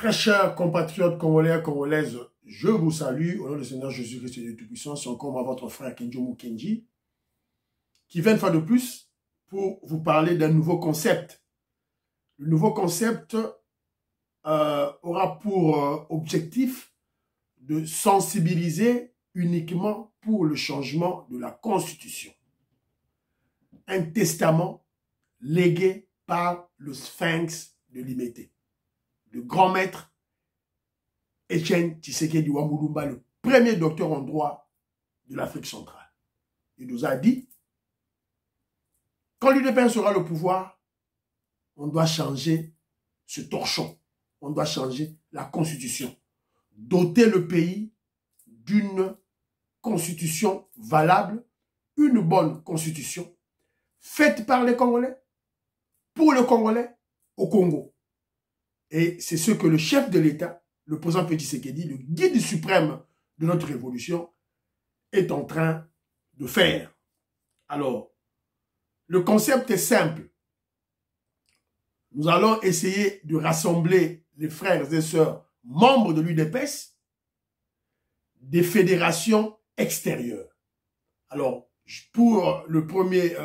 Très chers compatriotes congolais et congolaises, je vous salue au nom du Seigneur Jésus-Christ et du Tout-Puissant. C'est encore moi, votre frère Kenjomu Kenji, qui vient une fois de plus pour vous parler d'un nouveau concept. Le nouveau concept aura pour objectif de sensibiliser uniquement pour le changement de la Constitution. Un testament légué par le Sphinx de Limete, le grand maître Etienne Tshisekedi Wamulumba, le premier docteur en droit de l'Afrique centrale. Il nous a dit, quand l'UDPS sera le pouvoir, on doit changer ce torchon, on doit changer la Constitution, doter le pays d'une Constitution valable, une bonne Constitution, faite par les Congolais, pour les Congolais, au Congo. Et c'est ce que le chef de l'État, le président Félix Tshisekedi, le guide suprême de notre révolution, est en train de faire. Alors, le concept est simple. Nous allons essayer de rassembler les frères et sœurs membres de l'UDPS des fédérations extérieures. Alors, pour le premier,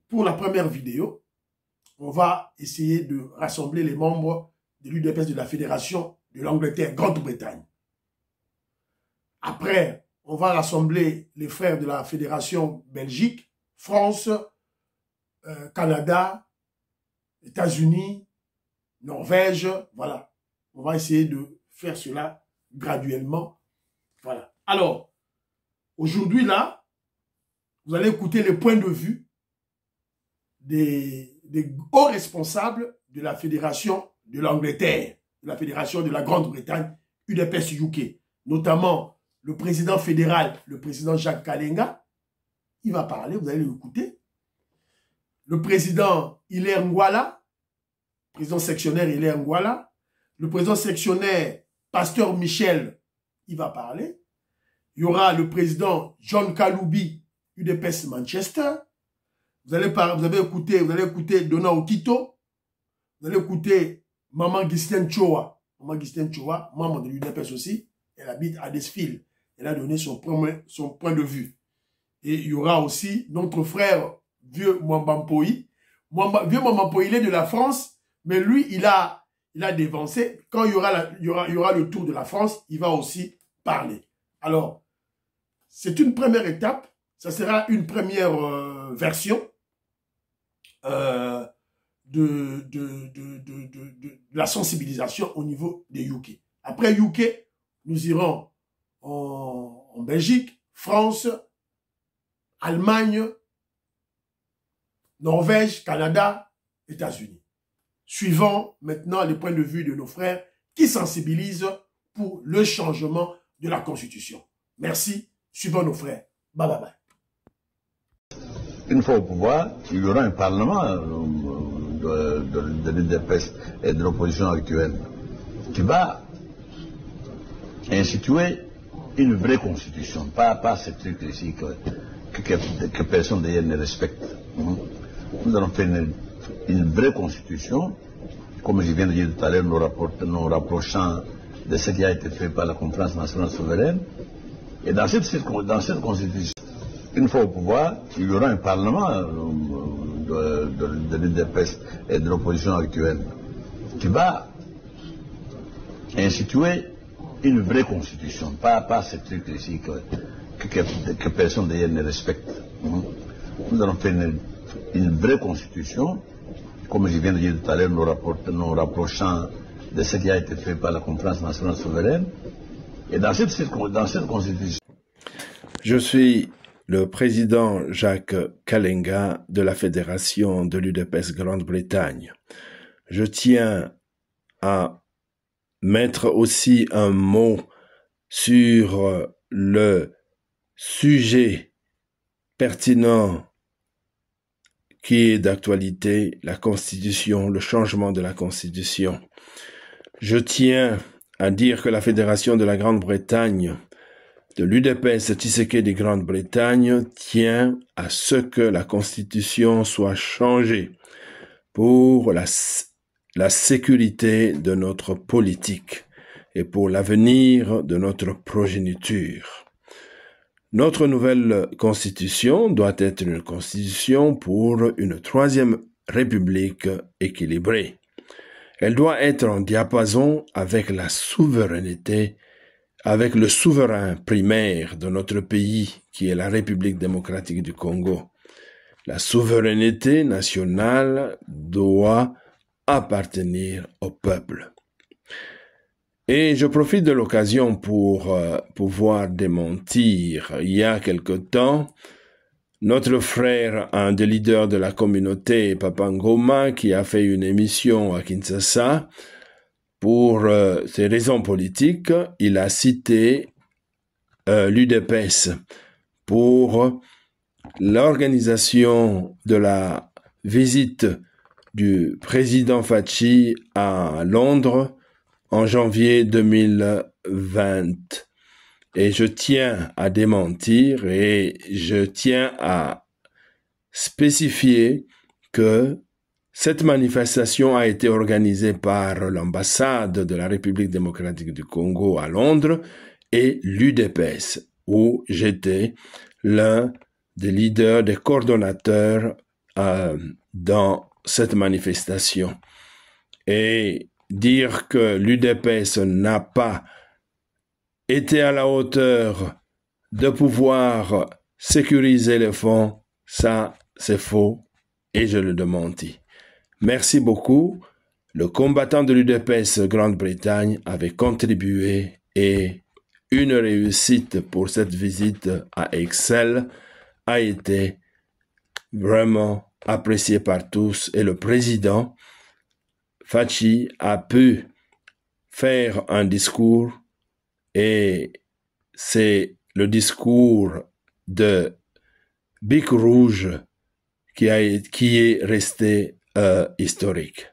pour la première vidéo, on va essayer de rassembler les membres de l'UDPS de la Fédération de l'Angleterre, Grande-Bretagne. Après, on va rassembler les frères de la Fédération Belgique, France, Canada, États-Unis, Norvège, voilà. On va essayer de faire cela graduellement. Voilà. Alors, aujourd'hui, là, vous allez écouter les points de vue des hauts responsables de la Fédération de l'Angleterre, de la Fédération de la Grande-Bretagne, UDPS UK, notamment le président fédéral, le président Jacques Kalenga. Il va parler, vous allez l'écouter. Le président Hilaire Ngouala, président sectionnaire Hilaire Ngouala, le président sectionnaire Pasteur Michel, il va parler. Il y aura le président John Kaloubi, UDPS Manchester. Vous allez écouter Donna Okito. Vous allez écouter Maman Ghislaine Choa. Maman Ghislaine Choa, membre de l'UDPS aussi. Elle habite à Desfil. Elle a donné son point de vue. Et il y aura aussi notre frère Vieux Mwambampoï. Vieux Mwambampoï, il est de la France, mais lui, il a dévancé. Quand il y aura le tour de la France, il va aussi parler. Alors, c'est une première étape. Ça sera une première version de la sensibilisation au niveau des UK. Après UK, nous irons en Belgique, France, Allemagne, Norvège, Canada, États-Unis. Suivant maintenant les points de vue de nos frères qui sensibilisent pour le changement de la Constitution. Merci. Suivons nos frères. Bye bye bye. Une fois au pouvoir, il y aura un parlement de l'UDPS et de l'opposition actuelle qui va instituer une vraie constitution, pas ces trucs ici que personne d'ailleurs ne respecte. Nous allons faire une vraie constitution, comme je viens de dire tout à l'heure, nous rapprochant de ce qui a été fait par la conférence nationale souveraine. Et dans cette constitution, une fois au pouvoir, il y aura un parlement de l'UDPS et de l'opposition actuelle qui va instituer une vraie constitution, pas ces trucs ici que personne d'ailleurs ne respecte. Nous allons faire une vraie constitution, comme je viens de dire tout à l'heure, nous rapprochant de ce qui a été fait par la conférence nationale souveraine. Et dans cette constitution... Je suis le président Jacques Kalenga de la Fédération de l'UDPS Grande-Bretagne. Je tiens à mettre aussi un mot sur le sujet pertinent qui est d'actualité, la Constitution, le changement de la Constitution. Je tiens à dire que la Fédération de la Grande-Bretagne, de l'UDPS Tshisekedi Grande-Bretagne, tient à ce que la Constitution soit changée. pour la sécurité de notre politique et pour l'avenir de notre progéniture. Notre nouvelle constitution doit être une constitution pour une troisième république équilibrée. Elle doit être en diapason avec la souveraineté, avec le souverain primaire de notre pays, qui est la République démocratique du Congo. La souveraineté nationale doit appartenir au peuple. Et je profite de l'occasion pour pouvoir démentir. Il y a quelque temps, notre frère, un des leaders de la communauté, Papa Ngoma, qui a fait une émission à Kinshasa, pour ses raisons politiques, il a cité l'UDPS pour l'organisation de la visite du président Fachi à Londres en janvier 2020. Et je tiens à démentir et je tiens à spécifier que cette manifestation a été organisée par l'ambassade de la République démocratique du Congo à Londres et l'UDPS, où j'étais l'un des leaders, des coordonnateurs dans cette manifestation. Et dire que l'UDPS n'a pas été à la hauteur de pouvoir sécuriser les fonds, ça c'est faux et je le démentis. Merci beaucoup. Le combattant de l'UDPS Grande-Bretagne avait contribué et une réussite pour cette visite à Excel a été vraiment appréciée par tous et le président Fachi a pu faire un discours et c'est le discours de Bic Rouge qui est resté historique.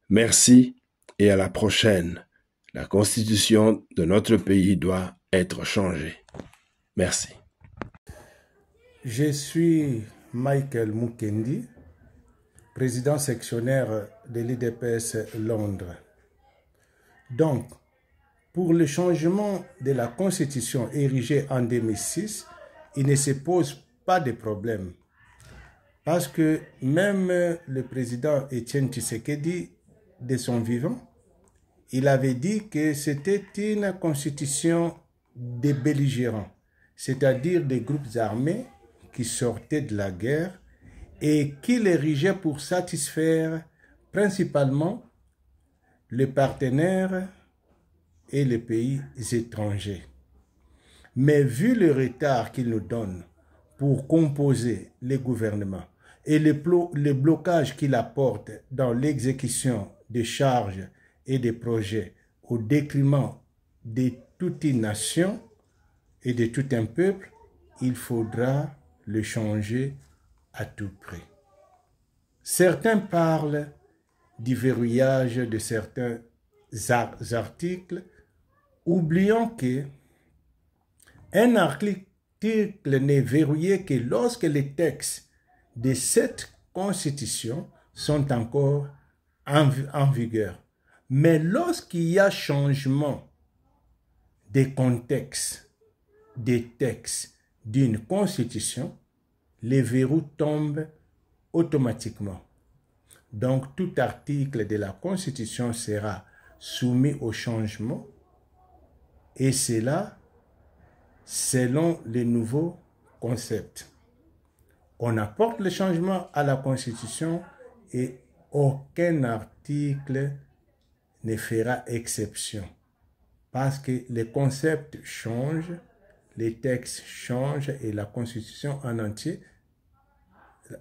Merci et à la prochaine. La constitution de notre pays doit être changée. Merci. Je suis Michael Mukendi, président sectionnaire de l'UDPS Londres. Donc, pour le changement de la constitution érigée en 2006, il ne se pose pas de problème. Parce que même le président Étienne Tshisekedi, de son vivant, il avait dit que c'était une constitution des belligérants, c'est-à-dire des groupes armés qui sortaient de la guerre et qui l'érigeaient pour satisfaire principalement les partenaires et les pays étrangers. Mais vu le retard qu'il nous donne pour composer les gouvernements et le blocage qu'il apporte dans l'exécution des charges et des projets au détriment de toute une nation et de tout un peuple, il faudra le changer à tout prix. Certains parlent du verrouillage de certains articles, oubliant que un article n'est verrouillé que lorsque les textes de cette constitution sont encore en vigueur. Mais lorsqu'il y a changement des contextes, des textes d'une constitution, les verrous tombent automatiquement. Donc, tout article de la constitution sera soumis au changement et c'est là selon les nouveaux concepts. On apporte le changement à la Constitution et aucun article ne fera exception. Parce que les concepts changent, les textes changent et la Constitution en entier,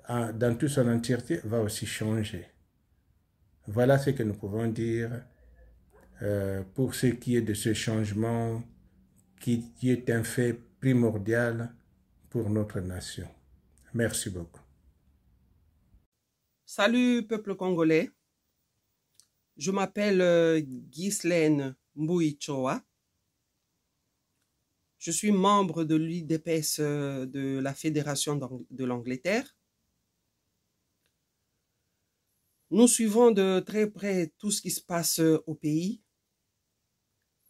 dans toute son entièreté, va aussi changer. Voilà ce que nous pouvons dire pour ce qui est de ce changement qui est un fait primordial pour notre nation. Merci beaucoup. Salut peuple congolais, je m'appelle Ghislaine Mbouichoa. Je suis membre de l'UDPS de la Fédération de l'Angleterre. Nous suivons de très près tout ce qui se passe au pays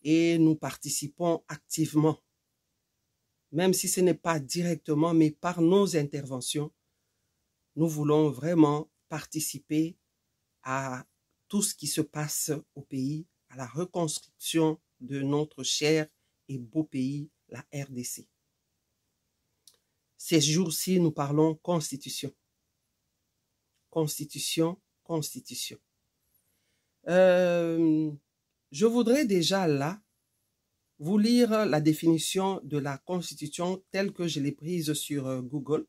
et nous participons activement, même si ce n'est pas directement, mais par nos interventions, nous voulons vraiment participer à tout ce qui se passe au pays, à la reconstruction de notre cher et beau pays, la RDC. Ces jours-ci, nous parlons constitution. Constitution, constitution. Je voudrais déjà là vous lire la définition de la constitution telle que je l'ai prise sur Google.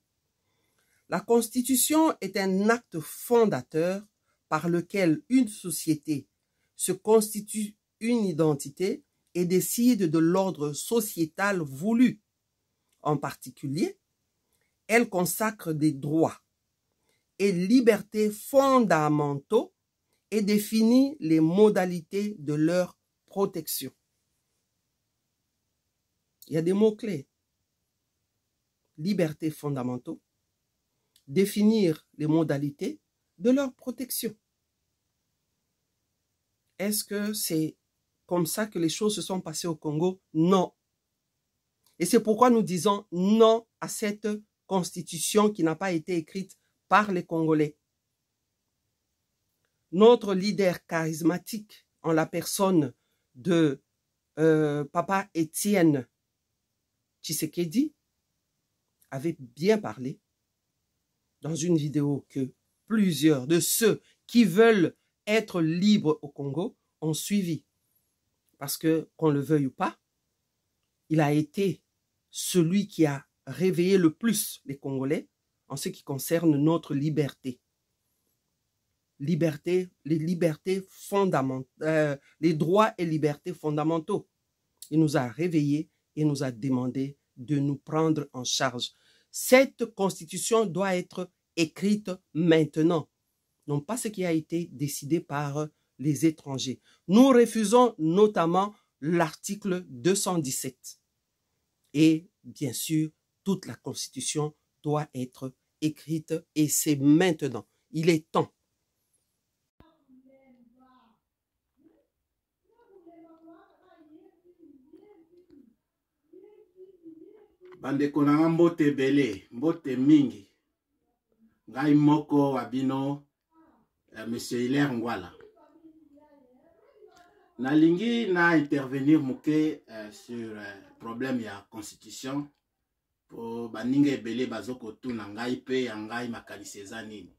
La constitution est un acte fondateur par lequel une société se constitue une identité et décide de l'ordre sociétal voulu. En particulier, elle consacre des droits et libertés fondamentaux et définit les modalités de leur protection. Il y a des mots-clés. Libertés fondamentaux, définir les modalités de leur protection. Est-ce que c'est comme ça que les choses se sont passées au Congo? Non. Et c'est pourquoi nous disons non à cette constitution qui n'a pas été écrite par les Congolais. Notre leader charismatique, en la personne de Papa Étienne Tshisekedi, avait bien parlé dans une vidéo que plusieurs de ceux qui veulent être libres au Congo ont suivi. Parce que, qu'on le veuille ou pas, il a été celui qui a réveillé le plus les Congolais en ce qui concerne notre liberté. Les libertés fondamentales, les droits et libertés fondamentaux. Il nous a réveillés et nous a demandé de nous prendre en charge. Cette constitution doit être écrite maintenant, non pas ce qui a été décidé par les étrangers. Nous refusons notamment l'article 217. Et bien sûr, toute la constitution doit être écrite et c'est maintenant. Il est temps. Bandeko na mbote belé, mbote mingi. Ngai moko wabino Monsieur Hilaire Ngwala. Nalingi na intervenir muke sur problème ya constitution pour baninga belé bazoko tuna ngai pe ya ngai makanisi eza nini.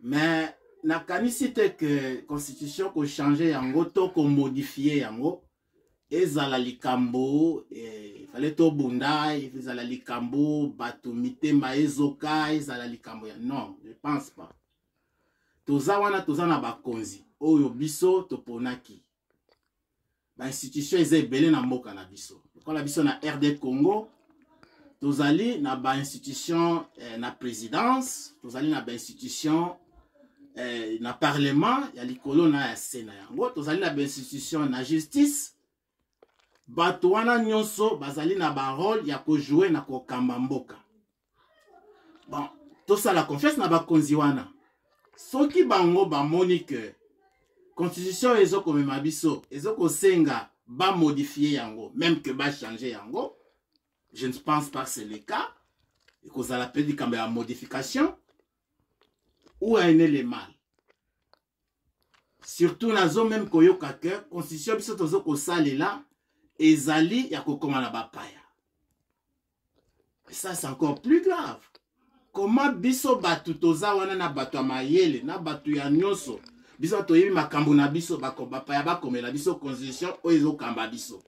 Mais nakanisi te que constitution ko changer yango to ko modifier yango. Ezala likambo, fallait to bunda, ezala likambo, batu mitema ezoka, ezala likambo ya. Non, je pense pas. Toza wana toza na bakonzi, oyo biso toponaki. Ba institution ezebele na mboka na biso. Kola biso na RD Congo, tozali na ba institution na présidence, tozali na ba institution na parlement, ya likolo na ya Sénat yango, tozali na ba institution na justice. Bato wana nyonso bazali na ba rôle ya ko jouer na ko kamba mboka. Bon, tout ça la confiance na ba konzi wana. Soki bango ba moni que constitution ezoko mema biso, ezoko senga ba modifier yango, même que ba changer yango. Je ne pense pas que c'est le cas. Et que ça l'appelle du kamba ya modification. Où est le mal? Surtout na zo même koyoka que constitution biso tozo ko salela. Ezali ya kokoma na bapaya. Et ça c'est encore plus grave. Comment biso batu toza wana na batu ya mayele na batu ya nyonso biso toyebi makambo na biso bapaya bakomela biso constitution oyo ezokamba biso.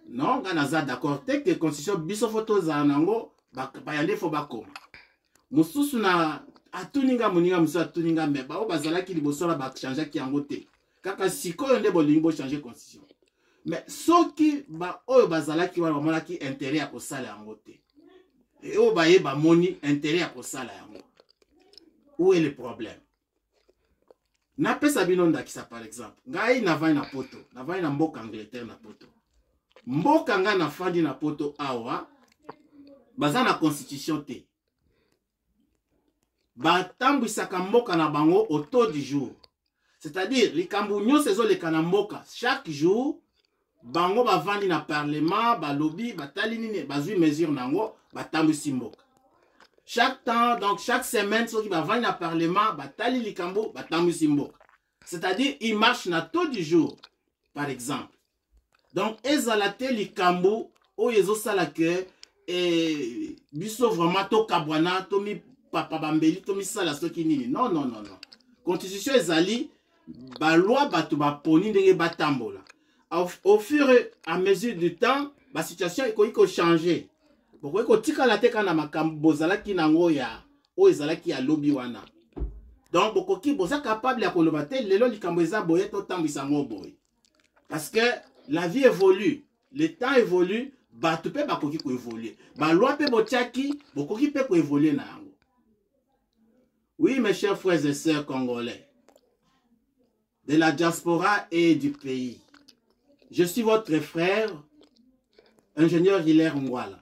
Non, nga naza d'accord te que constitution biso fo toza nango bapaya nde fo bakoma. Mosusu na atuninga moninga musu atuninga me ba o bazalaki liboso na ba changeaki yango te. Kaka sikoyo nde bolingi bo changer constitution. Mais soki ba oyo bazalaki wana bamonaki intérêt ya kosala yango te. Et oyo baye bamoni intérêt ya kosala yango. Où est le problème? Napesa bino ndakisa par exemple. Ngai navai na poto, navai na mboka Angleterre na poto. Mboka nga na fandi na poto awa baza na constitution te. batambwisaka mboka na bango au taux du jour. C'est-à-dire, likambo nyonso ezoleka na mboka, chaque jour, bango bavandi na parlement, balobi, batali nini, bazwi mesure nango, batambwisi mboka. Chaque temps, donc chaque semaine, ceux qui bavandi na parlement, batali likambo, batambwisi mboka. C'est-à-dire, ils marchent na taux du jour, par exemple. Donc, ezalate likambo, o ezosala ke, biso vraiment to kabwana, to mi papa bambeli, to mi sala soki nini. Non, non, non, non. Constitution ezali, ba loi batu ba poni ndenge batambola. Au fur et à mesure du temps, la situation est changée. Pourquoi ko tika la teka na makambo bozala ki nango ya o ezala ki ya lobby wana. Donc boko ki boza capable ya koloba te lelo likambo eza boye to tambisa ngo boye. Parce que la vie évolue, le temps évolue, batu pe bakoki ko évoluer. Ba loi pe botiaki, bokoki pe ko évoluer na yango. Oui, mes chers frères et sœurs congolais, de la diaspora et du pays. Je suis votre frère, ingénieur Hilaire Ngwala.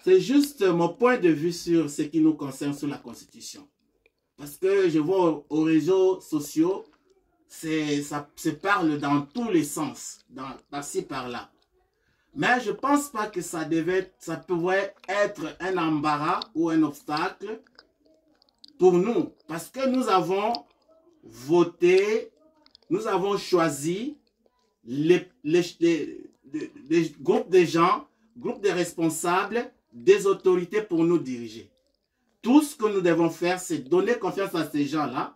C'est juste mon point de vue sur ce qui nous concerne sur la Constitution. Parce que je vois aux réseaux sociaux, ça se parle dans tous les sens, par-ci, par-là. Mais je ne pense pas que ça pouvait être un embarras ou un obstacle pour nous. Parce que nous avons voté, nous avons choisi les groupes de gens, groupes de responsables, des autorités pour nous diriger. Tout ce que nous devons faire, c'est donner confiance à ces gens-là,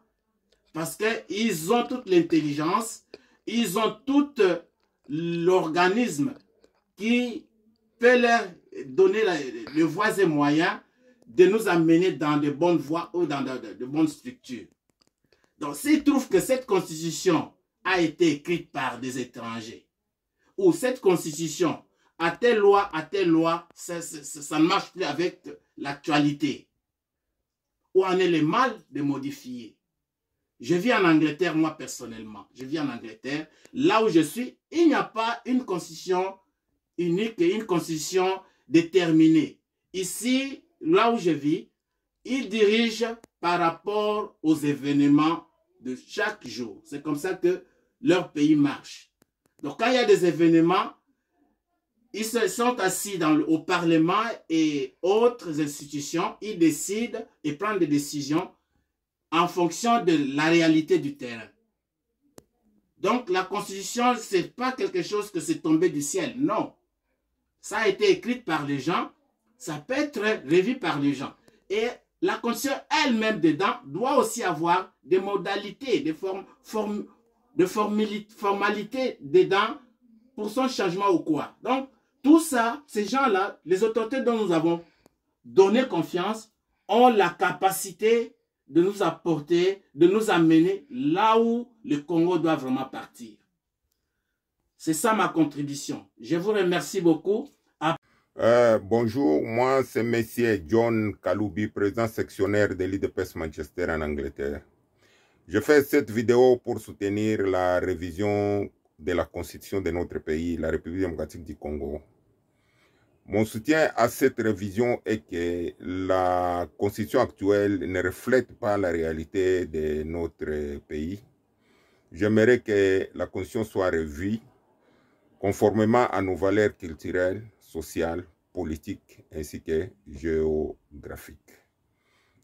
parce qu'ils ont toute l'intelligence, ils ont tout l'organisme qui peut leur donner les voies et moyens de nous amener dans de bonnes voies ou dans de bonnes structures. Donc, s'ils trouvent que cette constitution a été écrite par des étrangers, ou cette constitution, à telle loi, ça ne marche plus avec l'actualité, ou en est le mal de modifier. Je vis en Angleterre, moi personnellement, je vis en Angleterre, là où je suis, il n'y a pas une constitution unique et une constitution déterminée. Ici, là où je vis, ils dirigent par rapport aux événements de chaque jour. C'est comme ça que leur pays marche. Donc quand il y a des événements, ils se sont assis au Parlement et autres institutions, ils décident et prennent des décisions en fonction de la réalité du terrain. Donc la Constitution, ce n'est pas quelque chose que c'est tombé du ciel, non. Ça a été écrit par les gens, ça peut être revu par les gens. Et la Constitution elle-même dedans doit aussi avoir des modalités, des formalités dedans pour son changement ou quoi. Donc, tout ça, ces gens-là, les autorités dont nous avons donné confiance, ont la capacité de nous apporter, de nous amener là où le Congo doit vraiment partir. C'est ça ma contribution. Je vous remercie beaucoup. Bonjour, moi c'est Monsieur John Kaloubi, président sectionnaire de l'IDPS Manchester en Angleterre. Je fais cette vidéo pour soutenir la révision de la constitution de notre pays, la République démocratique du Congo. Mon soutien à cette révision est que la constitution actuelle ne reflète pas la réalité de notre pays. J'aimerais que la constitution soit revue conformément à nos valeurs culturelles, sociales, politiques ainsi que géographiques.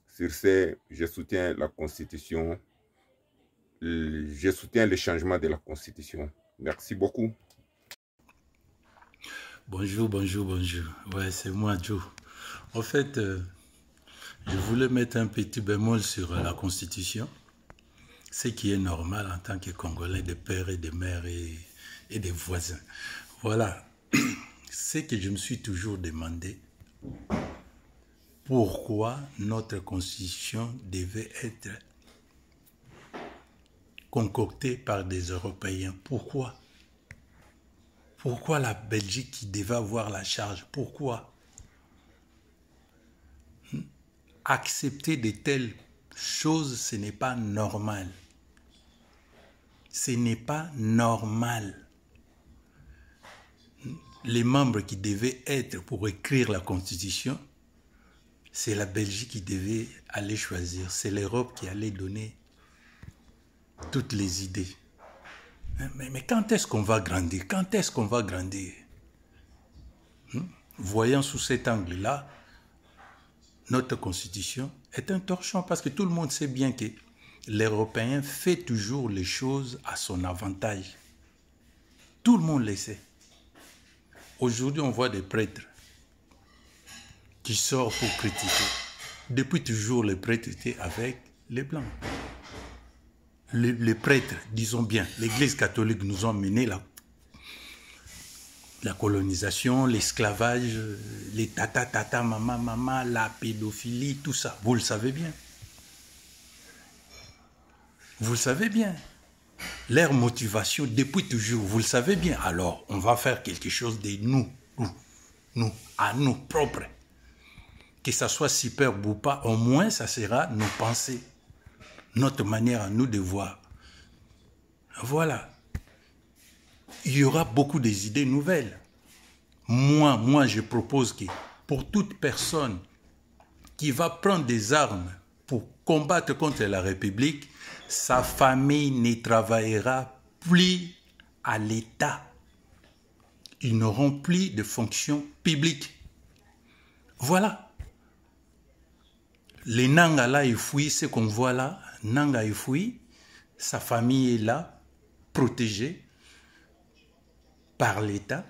Sur ce, je soutiens la constitution. Je soutiens le changement de la constitution. Merci beaucoup. Bonjour, bonjour, bonjour. Ouais, c'est moi, Joe. En fait, je voulais mettre un petit bémol sur la Constitution, ce qui est normal en tant que Congolais, de pères et de mères et des voisins. Voilà. C'est que je me suis toujours demandé pourquoi notre Constitution devait être concoctée par des Européens. Pourquoi? Pourquoi la Belgique qui devait avoir la charge? Pourquoi accepter de telles choses, ce n'est pas normal. Ce n'est pas normal. Les membres qui devaient être pour écrire la Constitution, c'est la Belgique qui devait aller choisir. C'est l'Europe qui allait donner toutes les idées. Mais quand est-ce qu'on va grandir? Quand est-ce qu'on va grandir? Voyant sous cet angle-là, notre constitution est un torchon parce que tout le monde sait bien que l'Européen fait toujours les choses à son avantage. Tout le monde le sait. Aujourd'hui, on voit des prêtres qui sortent pour critiquer. Depuis toujours, les prêtres étaient avec les Blancs. Les prêtres, disons bien, l'Église catholique nous ont mené la colonisation, l'esclavage, les tata, mama, la pédophilie, tout ça. Vous le savez bien. Vous le savez bien. Leur motivation, depuis toujours, vous le savez bien. Alors, on va faire quelque chose de nous, à nous propres. Que ça soit superbe ou pas, au moins, ça sera nos pensées, notre manière à nous de voir. Voilà. Il y aura beaucoup des idées nouvelles. Moi, je propose que pour toute personne qui va prendre des armes pour combattre contre la République, sa famille ne travaillera plus à l'État. Ils n'auront plus de fonction publique. Voilà. Les Nanga là, ils fuient, ce qu'on voit là, Nanga il fuit, sa famille est là, protégée par l'État,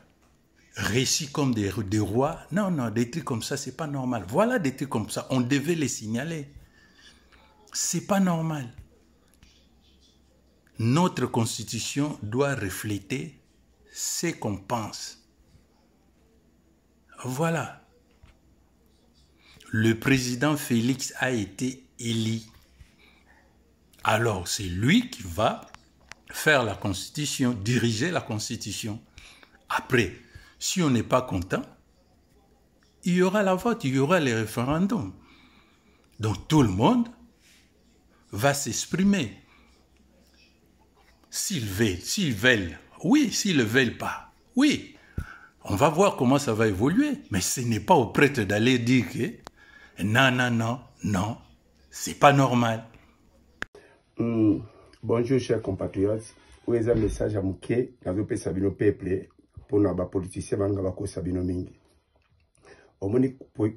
récits comme des rois. Non, des trucs comme ça, c'est pas normal. Voilà des trucs comme ça, on devait les signaler. C'est pas normal. Notre constitution doit refléter ce qu'on pense. Voilà. Le président Félix a été élu. Alors, c'est lui qui va faire la constitution, diriger la constitution. Après, si on n'est pas content, il y aura la vote, il y aura les référendums. Donc, tout le monde va s'exprimer. S'ils veulent, oui, s'ils ne veulent pas, oui. On va voir comment ça va évoluer. Mais ce n'est pas aux prêtres d'aller dire que non, c'est pas normal. Bonjour chers compatriotes. Où est un message à Mouké, Nazope Sabino Peuple, pour nos politiciens, Mangabako Sabino Mingi. Au moins,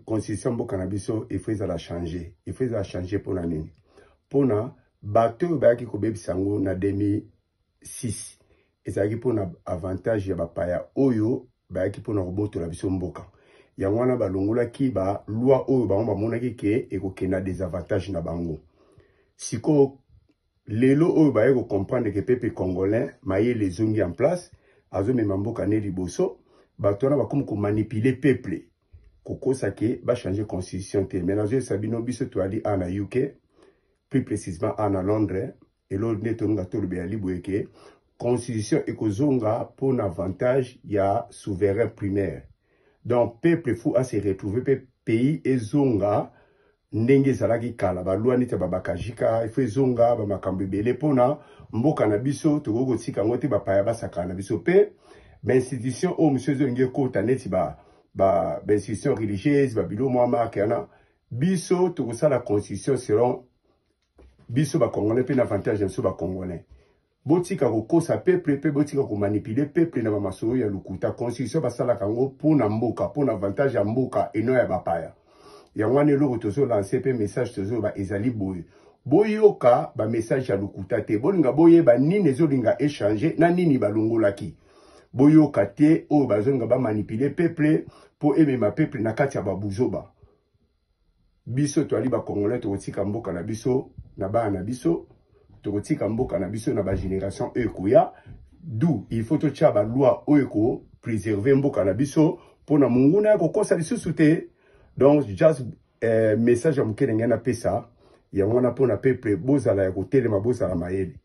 constitution de cannabis, il faut la changer. Il faut la changer pour l'année. Pour na bateau qui kobe bisango na 2006. Et ça qui pour na avantage ya bapaya oyo qui pour na roboto la biso mboka. Ya wana balongola ki ba loi oyo ba mona ki ke ekokena des avantages na bango. Siko lelo oyo ba eko comprendre que peuple congolais maye les zongi en place azo me mboka ne liboso batona ba comme ko manipuler peuple. Koko sake ba changer constitution te. Mais nazo sabino biso to ali ana UK, plus précisément ana Londres, et l'autre netonga to le liboeke constitution ekozonga pour un avantage ya souverain primaire. Donc peuple fou à se retrouver pays ezonga ndenge zalaki kala ba loi nita babakajika il faut zonga ba makambo belé pona mboka na biso to go tika ngote ba paya ba saka na biso pe ba institution o monsieur zonge ko taneti ba institution religieuse ba bilo moi markana biso to ko la constitution selon biso ba congolais pe na avantage biso ba congolais botika ko kosa peuple pe botika ko manipuler peuple na mamasoro ya lukuta constitution basala kango pour na mboka pour na avantage ya mboka et non ya bapaya ya wane lo tozo lancer pe message tozo ba ezali boye boyoka ba message ya lukuta te bolinga boye ba nini ezolinga échanger na nini balongolaki boyoka te o bazonga ba manipuler peuple pour aimer ma peuple na kati ya babuzoba biso to ali ba congolais to tika mboka na biso na ba na biso tokotika mboka na biso na ba génération ekoya d'où il faut to tia ba loi eko préserver mboka na biso pona munguna ko kosa lisusu te. Donc just message à mukele na pesa ya wana pona peuple bozala ya kotelema bozala maele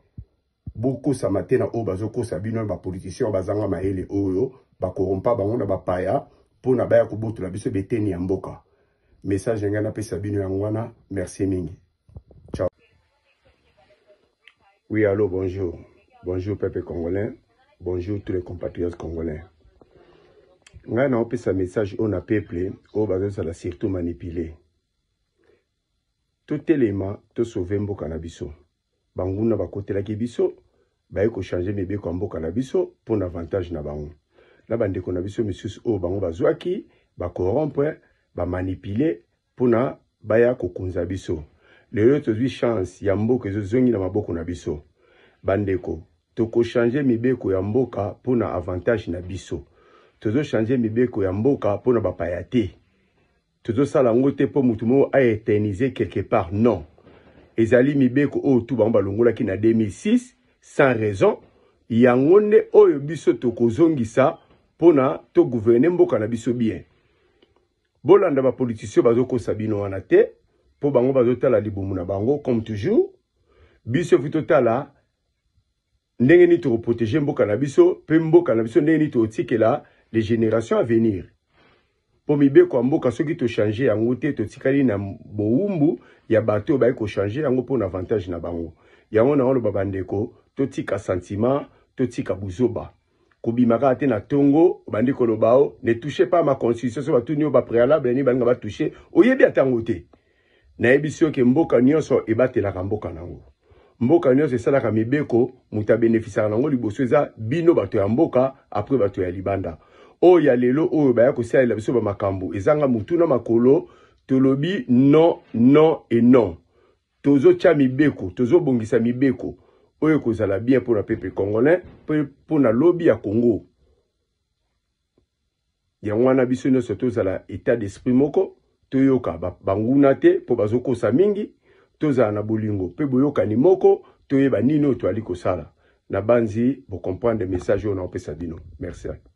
boko sa matena o bazoko sabino ba politiciens bazanga maele oyo ba korompa bango na ba paya pona ba ya kobotola biso beteni ya mboka. Message na pesa bino ya wana. Merci mingi. Ciao. Oui, allô, bonjour. Bonjour, peuple congolais. Bonjour, tous les compatriotes congolais. Nga na opesa message on a peuple, o bazo sala surtout manipuler. totelema tosauve mboka na biso banguna bakotelaki biso baye ko changer mibeko mboka na biso pour avantage na bango na bandeko na biso misusu o bango bazwaki ba corrompre ba manipuler pour na baya kokunza biso lelo tozwi chance ya mboka ezozongi na maboko na biso bandeko toko changer mibeko ya mboka pour na avantage na biso tozo changer mibeko ya mboka pour na bapaya te tozo sala ngote po mutu mo a éterniser quelque part non ezali mibeko o tu bango balongola ki na 2006 sans raison yango nde oyo biso tokozongisa pona to gouverner mboka na biso bien bolanda ba politicien bazokosa bino wana te po bango bazotala libumu na bango comme toujours biso fitotala ndenge ni to protéger mboka na biso pe mboka na biso ndenge ni to tikela les générations à venir po mibeko mboka soki to changer yango te to tikali na boumbu ya bato ba ko changer yango pour avantage na bango yango na ono babandeko to tika sentiment to tika buzoba kobimaka te na tongo bandiko lobao ne touchez pas ma constitution so batunyo ba préalable ni banga ba toucher oyebi atango te na ebisio ke mboka nyonso ebatelaka mboka nango mboka nyonso esalaka mibeko muta bénéficiaire nango liboso eza bino bato ya mboka après bato ya libanda o ya lelo o baya ko salela biso ba makambo ezanga mutu na makolo tolobi non non et non tozo cha mibeko tozo bongisa mibeko oyo kozala bien pour le peuple congolais pour na lobby ya Congo ya wana biso nyonso tozala état d'esprit moko toyoka banguna te po bazokosa mingi tozala na bolingo pe boyokani moko toyeba nino to ali kosala na banzi bo comprendre message on opesa bino merci